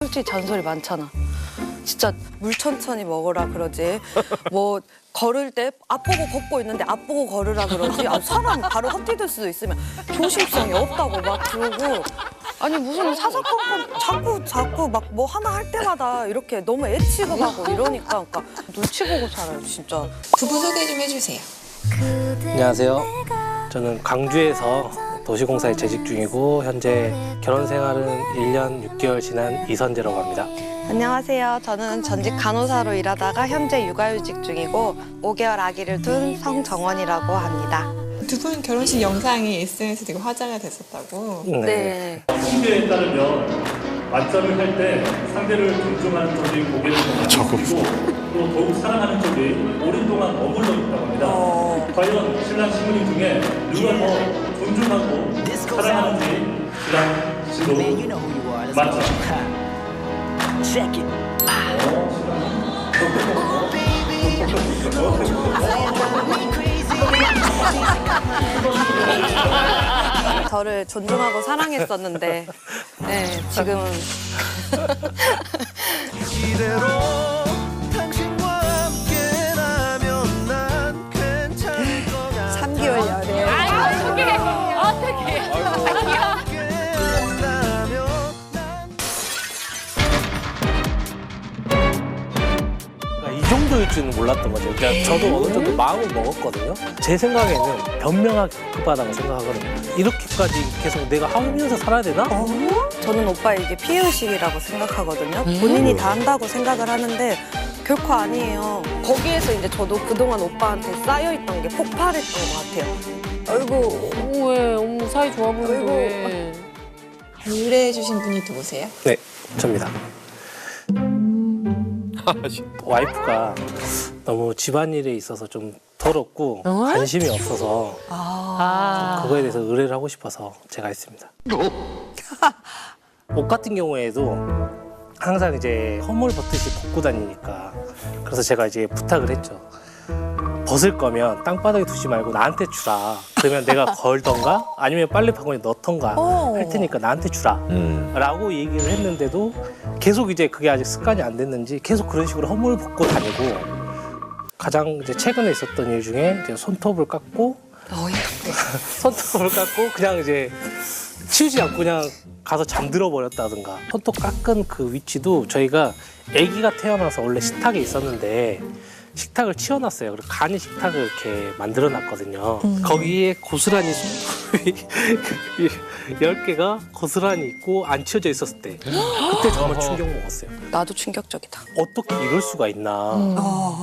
솔직히 잔소리 많잖아. 진짜 물 천천히 먹으라 그러지. 뭐 걸을 때 앞보고 걷고 있는데 앞보고 걸으라 그러지. 아, 사람 바로 헛디딜 수도 있으면 조심성이 없다고 막 그러고. 아니 무슨 사사건건 자꾸 막 뭐 하나 할 때마다 이렇게 너무 애 취급하고 이러니까 그러니까 눈치 보고 살아요 진짜. 두 분 소개 좀 해주세요. 안녕하세요. 저는 광주에서 도시공사에 재직 중이고 현재 결혼 생활은 1년 6개월 지난 이선재라고 합니다. 안녕하세요. 저는 전직 간호사로 일하다가 현재 육아휴직 중이고 5개월 아기를 둔 성정원이라고 합니다. 두 분 결혼식 영상이 SNS에 되게 화제가 됐었다고. 네. 통계에 따르면 맞점을 할 때 상대를 존중하는 쪽이 고개를 넘기고 또 더욱 사랑하는 쪽이 오랜 동안 머물러 있다고 합니다. 과연 신랑 신부님 중에 누가 더 존중하고 사랑하는지 신랑 신부 맞죠? 저를 존중하고 사랑했었는데 네, 지금은 이대로 당신과 함께라면 난 괜찮을 것 같아. 3개월 연애. 함께한다면 이 정도일 줄은 몰랐던 거죠. 그러니까 저도 어느 정도 마음을 먹었거든요. 제 생각에는 변명하기 급하다고 생각하거든요. 이렇게까지 계속 내가 하면서 살아야 되나? 저는 오빠 이게 피해의식이라고 생각하거든요. 본인이 다 한다고 생각을 하는데 결코 아니에요. 거기에서 이제 저도 그동안 오빠한테 쌓여있던 게 폭발했던 것 같아요. 아이고. 왜? 어머, 사이 좋아 보이는데 왜? 의뢰해주신 분이 누구세요? 네, 접니다. 와이프가 너무 집안일에 있어서 좀 더럽고 관심이 없어서 그거에 대해서 의뢰를 하고 싶어서 제가 했습니다. 옷 같은 경우에도 항상 이제 허물 벗듯이 벗고 다니니까 그래서 제가 이제 부탁을 했죠. 벗을 거면 땅바닥에 두지 말고 나한테 주라. 그러면 내가 걸던가 아니면 빨래바구니에 넣던가 할 테니까 나한테 주라. 라고 얘기를 했는데도 계속 이제 그게 아직 습관이 안 됐는지 계속 그런 식으로 허물 벗고 다니고 가장 이제 최근에 있었던 일 중에 이제 손톱을 깎고 손톱을 깎고 그냥 이제 치우지 않고 그냥 가서 잠들어 버렸다든가 손톱 깎은 그 위치도 저희가 아기가 태어나서 원래 식탁에 있었는데 식탁을 치워놨어요. 그리고 간이 식탁을 이렇게 만들어놨거든요. 거기에 고스란히 손톱이 10개가 고스란히 있고 안 치워져 있었을 때 그때 정말 충격 먹었어요. 나도 충격적이다. 어떻게 이럴 수가 있나.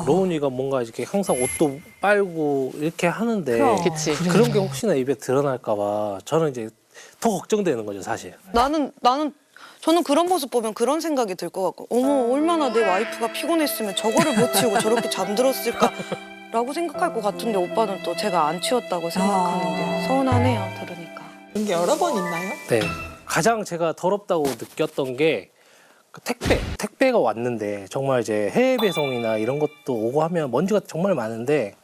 로운이가 뭔가 이렇게 항상 옷도 빨고 이렇게 하는데 그치. 그런 게 혹시나 입에 드러날까 봐 저는 이제 더 걱정되는 거죠, 사실. 저는 그런 모습 보면 그런 생각이 들 것 같고 어머 얼마나 내 와이프가 피곤했으면 저거를 못 치우고 저렇게 잠들었을까 라고 생각할 것 같은데 오빠는 또 제가 안 치웠다고 생각하는 게 서운하네요 들으니까. 이게 여러 번 있나요? 네. 가장 제가 더럽다고 느꼈던 게 그 택배가 왔는데 정말 이제 해외 배송이나 이런 것도 오고 하면 먼지가 정말 많은데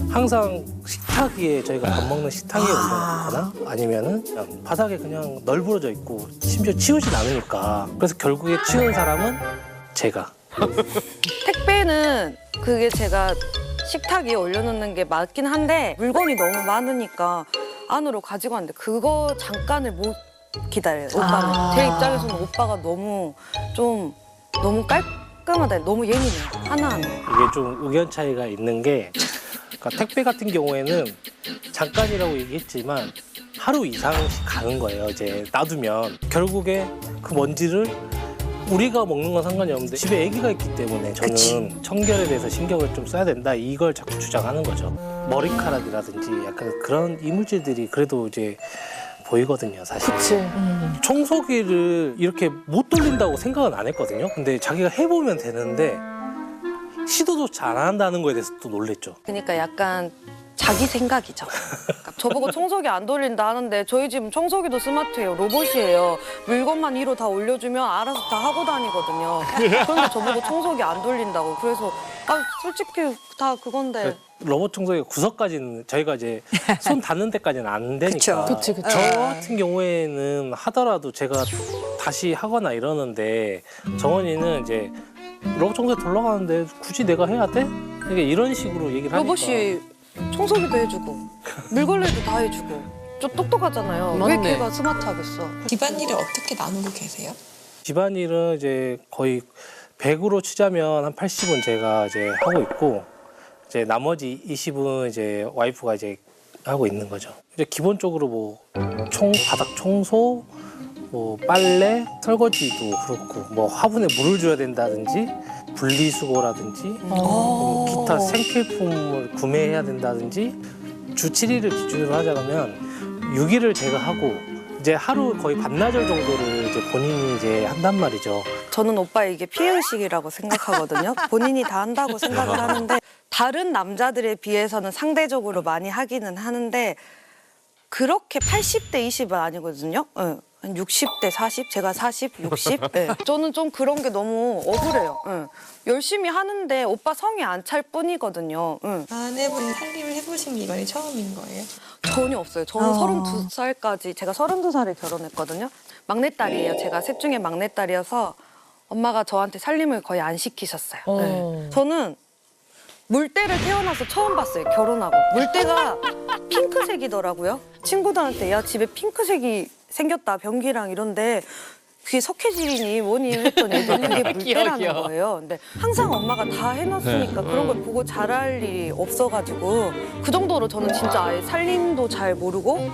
항상 식탁 위에 저희가 밥 먹는 식탁 위에 올려놓거나 아니면은 그냥 바닥에 그냥 널브러져 있고 심지어 치우진 않으니까 그래서 결국에 치우는 사람은 제가. 택배는 그게 제가 식탁 위에 올려놓는 게 맞긴 한데 물건이 너무 많으니까 안으로 가지고 왔는데 그거 잠깐을 못 기다려요 오빠는. 제 입장에서는 오빠가 너무 깔끔하다 너무 예민해요 하나하나. 이게 좀 의견 차이가 있는 게 그러니까 택배 같은 경우에는 잠깐이라고 얘기했지만 하루 이상씩 가는 거예요. 이제 놔두면 결국에 그 먼지를 우리가 먹는 건 상관이 없는데 집에 아기가 있기 때문에 저는 청결에 대해서 신경을 좀 써야 된다 이걸 자꾸 주장하는 거죠. 머리카락이라든지 약간 그런 이물질들이 그래도 이제 보이거든요, 사실. 그치. 청소기를 이렇게 못 돌린다고 생각은 안 했거든요. 근데 자기가 해보면 되는데 시도조차 안 한다는 거에 대해서 또 놀랬죠. 그러니까 약간 자기 생각이죠. 그러니까 저보고 청소기 안 돌린다 하는데 저희 집은 청소기도 스마트해요. 로봇이에요. 물건만 위로 다 올려주면 알아서 다 하고 다니거든요. 그런데 저보고 청소기 안 돌린다고. 그래서 아 솔직히 다 그건데. 로봇 청소기 구석까지는 저희가 이제 손 닿는 데까지는 안 되니까. 그치, 그치. 저 같은 경우에는 하더라도 제가 다시 하거나 이러는데 정원이는 이제 로봇 청소기 돌아가는데 굳이 내가 해야 돼? 이게 이런 식으로 얘기를 하니까. 로봇이 청소기도 해주고 물걸레도 다 해주고 좀 똑똑하잖아요. 왜 맞네. 걔가 스마트하겠어? 집안일을 어떻게 나누고 계세요? 집안일은 이제 거의 100으로 치자면 한 80은 제가 이제 하고 있고 이제 나머지 20은 이제 와이프가 이제 하고 있는 거죠. 이제 기본적으로 뭐 바닥 청소, 뭐 빨래, 설거지도 그렇고 뭐 화분에 물을 줘야 된다든지 분리수거라든지 기타 생필품을 구매해야 된다든지 주 7일을 기준으로 하자면 6일을 제가 하고 이제 하루 거의 반나절 정도를 이제 본인이 이제 한단 말이죠. 저는 오빠 이게 피해의식이라고 생각하거든요. 본인이 다 한다고 생각을 하는데 다른 남자들에 비해서는 상대적으로 많이 하기는 하는데 그렇게 80대 20은 아니거든요. 네. 한 60대 40, 제가 40, 60. 네. 저는 좀 그런 게 너무 억울해요. 네. 열심히 하는데 오빠 성이 안 찰 뿐이거든요. 네. 아내분 살림을 해보신 게 이번이 처음인 거예요? 전혀 없어요. 저는 32살까지, 제가 32살에 결혼했거든요. 막내딸이에요. 제가 셋 중에 막내딸이어서 엄마가 저한테 살림을 거의 안 시키셨어요. 네. 저는 물때를 태어나서 처음 봤어요. 결혼하고. 물때가 핑크색이더라고요. 친구들한테 야 집에 핑크색이 생겼다. 변기랑 이런데 그게 석회질이니 뭐니 했더니 그게 물때라는 거예요. 근데 항상 엄마가 다 해놨으니까 그런 걸 보고 잘할 일이 없어가지고 그 정도로 저는 진짜 아예 살림도 잘 모르고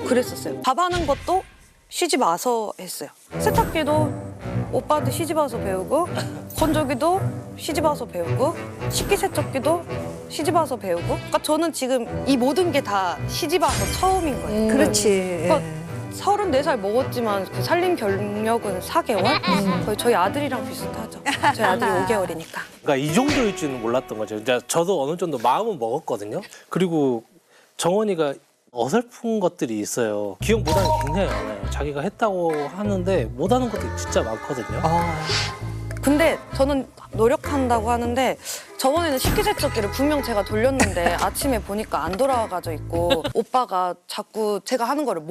그랬었어요. 밥하는 것도 시집 와서 했어요. 세탁기도 오빠한테 시집 와서 배우고 건조기도 시집 와서 배우고 식기세척기도 시집 와서 배우고 그러니까 저는 지금 이 모든 게 다 시집 와서 처음인 거예요. 그렇지. 그러니까 34살 먹었지만 그 살림 경력은 4개월? 거의 저희 아들이랑 비슷하죠. 저희 아들이 5개월이니까. 그러니까 이 정도일 줄은 몰랐던 거죠. 이제 저도 어느 정도 마음은 먹었거든요. 그리고 정원이가 어설픈 것들이 있어요. 기억 못하는 게 굉장히 많아요. 자기가 했다고 하는데 못하는 것들이 진짜 많거든요. 근데 저는 노력한다고 하는데 저번에는 식기세척기를 분명 제가 돌렸는데 아침에 보니까 안 돌아가져 있고 오빠가 자꾸 제가 하는 거를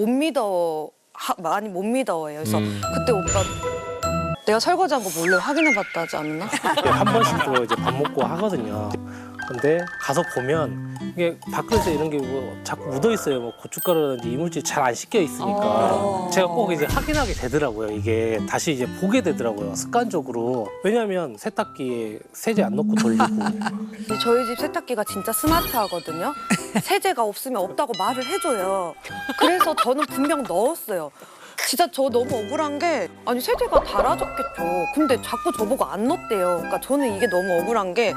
많이 못 믿어해요. 그래서 그때 오빠 내가 설거지한 거 몰래 확인해봤다 하지 않나? 한 번씩 또 이제 밥 먹고 하거든요. 근데 가서 보면 이게 밥그릇에 이런 게 뭐 자꾸 묻어 있어요. 뭐 고춧가루라든지 이물질 잘 안 씻겨 있으니까 제가 꼭 이제 확인하게 되더라고요. 이게 다시 이제 보게 되더라고요. 습관적으로. 왜냐하면 세탁기에 세제 안 넣고 돌리고. 근데 저희 집 세탁기가 진짜 스마트하거든요. 세제가 없으면 없다고 말을 해줘요. 그래서 저는 분명 넣었어요. 진짜 저 너무 억울한 게 아니 세제가 달아졌겠죠. 근데 자꾸 저보고 안 넣었대요. 그러니까 저는 이게 너무 억울한 게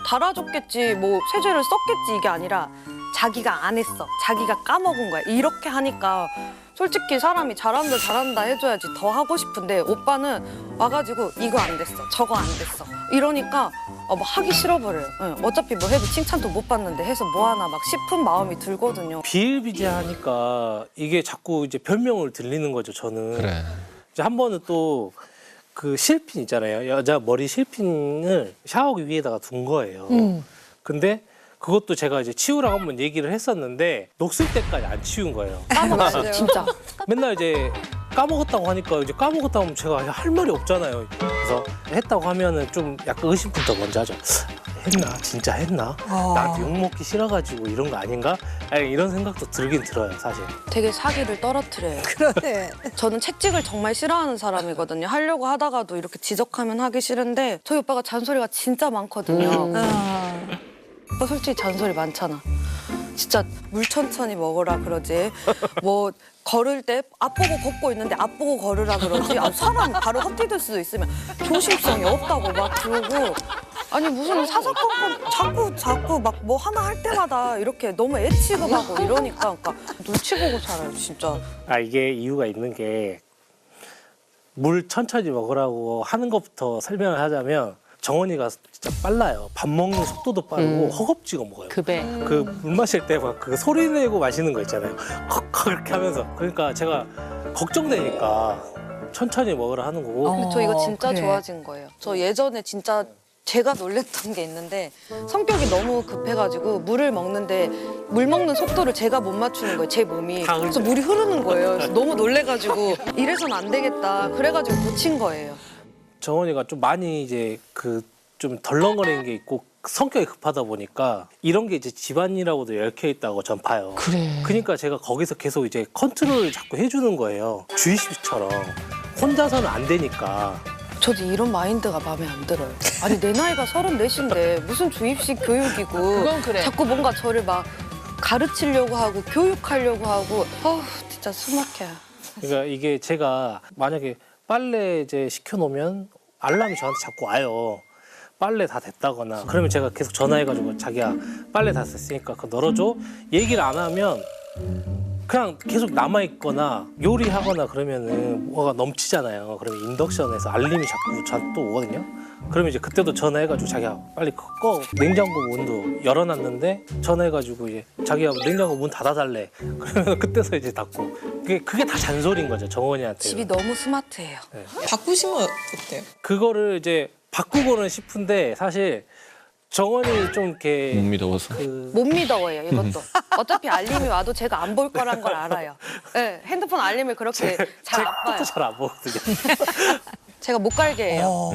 달아줬겠지 뭐 세제를 썼겠지 이게 아니라 자기가 안 했어. 자기가 까먹은 거야. 이렇게 하니까 솔직히 사람이 잘한다 해줘야지 더 하고 싶은데 오빠는 와가지고 이거 안 됐어. 저거 안 됐어. 이러니까 뭐 하기 싫어버려요. 응. 어차피 뭐 해도 칭찬도 못 받는데 해서 뭐 하나 막 싶은 마음이 들거든요. 비일비재하니까 이게 자꾸 이제 별명을 들리는 거죠. 저는. 그래. 이제 한 번은 또 그 실핀 있잖아요. 여자 머리 실핀을 샤워기 위에다가 둔 거예요. 근데 그것도 제가 이제 치우라고 한번 얘기를 했었는데 녹슬 때까지 안 치운 거예요. 까먹었어요. 진짜. 맨날 이제 까먹었다고 하니까 이제 까먹었다고 하면 제가 할 말이 없잖아요. 그래서 했다고 하면은 좀 약간 의심부터 먼저 하죠. 했나? 진짜 했나? 나한테 욕먹기 싫어가지고 이런 거 아닌가? 아니, 이런 생각도 들긴 들어요, 사실. 되게 사기를 떨어뜨려요. 그러네. 저는 채찍을 정말 싫어하는 사람이거든요. 하려고 하다가도 이렇게 지적하면 하기 싫은데 저희 오빠가 잔소리가 진짜 많거든요. 오빠 솔직히 잔소리 많잖아. 진짜 물 천천히 먹으라 그러지. 뭐 걸을 때 앞보고 걷고 있는데 앞보고 걸으라 그러지. 아, 사람 바로 헛디딜 수도 있으면 조심성이 없다고 막 그러고. 아니 무슨 사사건건 자꾸 막 뭐 하나 할 때마다 이렇게 너무 애 취급하고 이러니까 그러니까 눈치 보고 살아요 진짜. 아, 이게 이유가 있는 게 물 천천히 먹으라고 하는 것부터 설명을 하자면 정원이가 진짜 빨라요. 밥 먹는 속도도 빠르고 허겁지겁 먹어요. 급해. 그 물 마실 때 막 그 소리 내고 마시는 거 있잖아요. 컥컥 이렇게 하면서. 그러니까 제가 걱정되니까 천천히 먹으라 하는 거고. 근데 저 이거 진짜 그래. 좋아진 거예요. 저 예전에 진짜 제가 놀랬던 게 있는데 성격이 너무 급해가지고 물을 먹는데 물 먹는 속도를 제가 못 맞추는 거예요, 제 몸이. 다 그래서 물이 흐르는 거예요. 그래서 너무 놀래가지고 이래선 안 되겠다. 그래가지고 고친 거예요. 정원이가 좀 많이 이제 그 좀 덜렁거리는 게 있고 성격이 급하다 보니까 이런 게 이제 집안이라고도 얽혀 있다고 전 봐요. 그래. 그러니까 제가 거기서 계속 이제 컨트롤을 자꾸 해주는 거예요. 주입식처럼. 혼자서는 안 되니까. 저도 이런 마인드가 마음에 안 들어요. 아니 내 나이가 34인데 무슨 주입식 교육이고 그건 그래. 자꾸 뭔가 저를 막 가르치려고 하고 교육하려고 하고 어우 진짜 숨막혀요. 그러니까 이게 제가 만약에 빨래 이제 시켜놓으면 알람이 저한테 자꾸 와요. 빨래 다 됐다거나 그러면 제가 계속 전화해가지고 자기야 빨래 다 됐으니까 그거 널어줘. 얘기를 안 하면 그냥 계속 남아있거나 요리하거나 그러면은 뭐가 넘치잖아요. 그러면 인덕션에서 알림이 자꾸 저한테 또 오거든요. 그러면 이제 그때도 전화해가지고 자기야 빨리 꺼. 냉장고 문도 열어놨는데 전화해가지고 이제 자기야 냉장고 문 닫아달래. 그러면 그때서 이제 닫고. 그게 다 잔소리인 거죠, 정원이한테. 집이 너무 스마트해요. 바꾸시면 어때요? 그거를 이제 바꾸고는 싶은데 사실 정원이 좀 이렇게 못 믿어서. 못 믿어요 이것도. 어차피 알림이 와도 제가 안 볼 거란 걸 알아요. 네, 핸드폰 알림을 그렇게 잘 안 봐요. 책도 잘 안 보거든요. 제가 못 갈게 해요.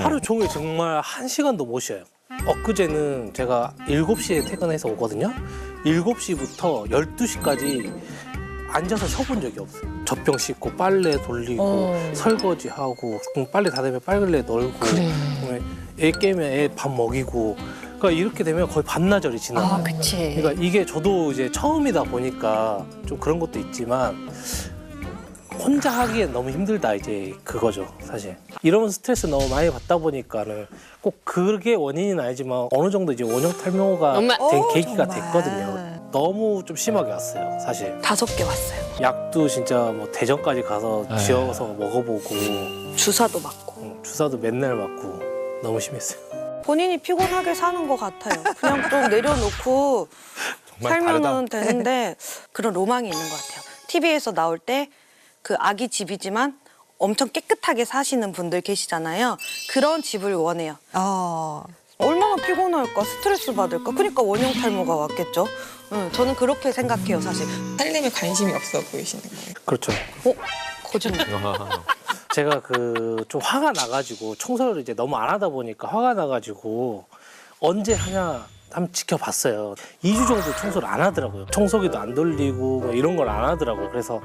하루 종일 정말 1시간도 못 쉬어요. 엊그제는 제가 7시에 퇴근해서 오거든요. 7시부터 12시까지 앉아서 쉬어본 적이 없어요. 젖병 씻고 빨래 돌리고 설거지하고 빨래 다 되면 빨래 널고 그다음에 애 깨면 애 밥 먹이고 그러니까 이렇게 되면 거의 반나절이 지나가요. 그치. 그러니까 이게 저도 이제 처음이다 보니까 좀 그런 것도 있지만 혼자 하기엔 너무 힘들다 이제 그거죠 사실. 이런 스트레스 너무 많이 받다 보니까는 꼭 그게 원인은 아니지만 어느 정도 이제 원형 탈모가 엄마. 된 계기가 됐거든요. 너무 좀 심하게 왔어요 사실. 5개 왔어요. 약도 진짜 뭐 대전까지 가서 지어서 먹어보고 주사도 맞고. 주사도 맨날 맞고 너무 심했어요. 본인이 피곤하게 사는 것 같아요. 그냥 좀 내려놓고 살면은 되는데 그런 로망이 있는 것 같아요. TV에서 나올 때 그 아기 집이지만 엄청 깨끗하게 사시는 분들 계시잖아요. 그런 집을 원해요. 얼마나 피곤할까, 스트레스 받을까. 그러니까 원형 탈모가 왔겠죠. 저는 그렇게 생각해요, 사실. 살림에 관심이 없어 보이시는 거예요. 그렇죠. 거짓말. 제가 그 좀 화가 나가지고 청소를 이제 너무 안 하다 보니까 화가 나가지고 언제 하냐 한번 지켜봤어요. 2주 정도 청소를 안 하더라고요. 청소기도 안 돌리고 뭐 이런 걸 안 하더라고요. 그래서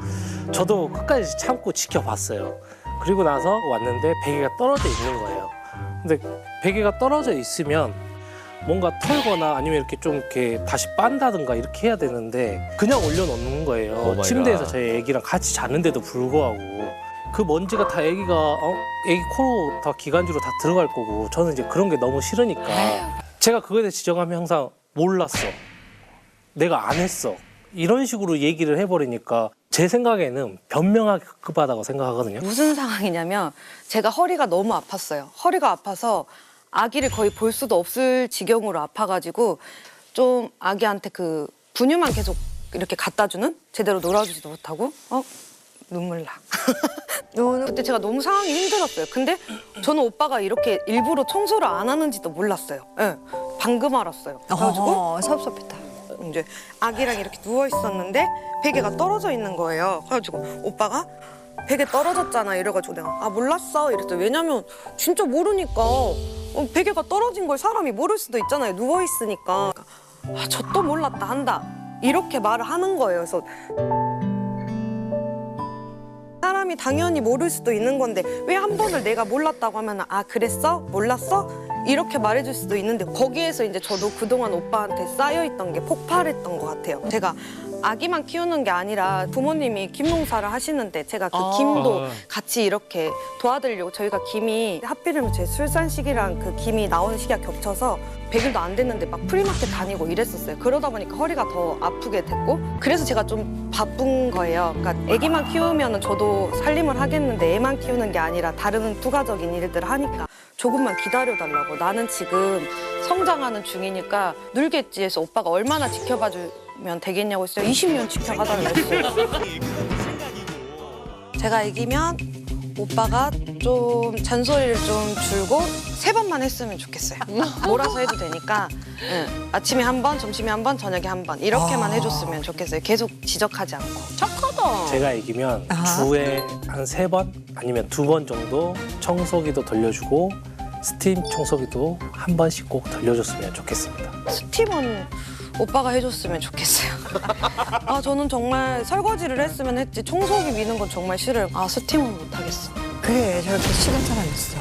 저도 끝까지 참고 지켜봤어요. 그리고 나서 왔는데 베개가 떨어져 있는 거예요. 근데 베개가 떨어져 있으면 뭔가 털거나 아니면 이렇게 좀 이렇게 다시 빤다든가 이렇게 해야 되는데 그냥 올려놓는 거예요. 침대에서 저희 애기랑 같이 자는데도 불구하고 그 먼지가 다 애기가 애기 코로 다 기관지로 다 들어갈 거고 저는 이제 그런 게 너무 싫으니까 제가 그거에 대해 지적하면 항상 몰랐어. 내가 안 했어. 이런 식으로 얘기를 해버리니까 제 생각에는 변명하기 급하다고 생각하거든요. 무슨 상황이냐면 제가 허리가 너무 아팠어요. 허리가 아파서 아기를 거의 볼 수도 없을 지경으로 아파가지고 좀 아기한테 그 분유만 계속 이렇게 갖다 주는? 제대로 놀아주지도 못하고 눈물 나. 그때 제가 너무 상황이 힘들었어요. 근데 저는 오빠가 이렇게 일부러 청소를 안 하는지도 몰랐어요. 네, 방금 알았어요. 그래가지고 섭섭했다. 이제 아기랑 이렇게 누워 있었는데 베개가 떨어져 있는 거예요. 그래가지고 오빠가 베개 떨어졌잖아 이래가지고 내가 몰랐어 이랬어요. 왜냐면 진짜 모르니까 베개가 떨어진 걸 사람이 모를 수도 있잖아요. 누워 있으니까. 저 또 몰랐다 한다 이렇게 말을 하는 거예요. 그래서 사람이 당연히 모를 수도 있는 건데 왜 한 번을 내가 몰랐다고 하면 그랬어? 몰랐어? 이렇게 말해줄 수도 있는데 거기에서 이제 저도 그동안 오빠한테 쌓여있던 게 폭발했던 것 같아요. 제가 아기만 키우는 게 아니라 부모님이 김 농사를 하시는데 제가 그 김도 같이 이렇게 도와드리려고 저희가 김이 하필이면 제 출산 시기랑 그 김이 나오는 시기가 겹쳐서 100일도 안 됐는데 막 프리마켓 다니고 이랬었어요. 그러다 보니까 허리가 더 아프게 됐고 그래서 제가 좀 바쁜 거예요. 그러니까 아기만 키우면 저도 살림을 하겠는데 애만 키우는 게 아니라 다른 부가적인 일들을 하니까 조금만 기다려달라고. 나는 지금 성장하는 중이니까 늘겠지 해서 오빠가 얼마나 지켜봐 주면 되겠냐고 했어요. 20년 지켜봐달라 했어요. 제가 이기면 오빠가 좀 잔소리를 좀 줄고 3번만 했으면 좋겠어요. 몰아서 해도 되니까 아침에 한 번, 점심에 한 번, 저녁에 한 번 이렇게만 해줬으면 좋겠어요. 계속 지적하지 않고. 착하다. 제가 이기면 주에 한 3번 아니면 2번 정도 청소기도 돌려주고 스팀 청소기도 한 번씩 꼭 돌려줬으면 좋겠습니다. 스팀은 오빠가 해줬으면 좋겠어요. 아 저는 정말 설거지를 했으면 했지 청소기 미는 건 정말 싫어요. 아 스팀은 못하겠어. 그래 저렇게 식은 사람 있어.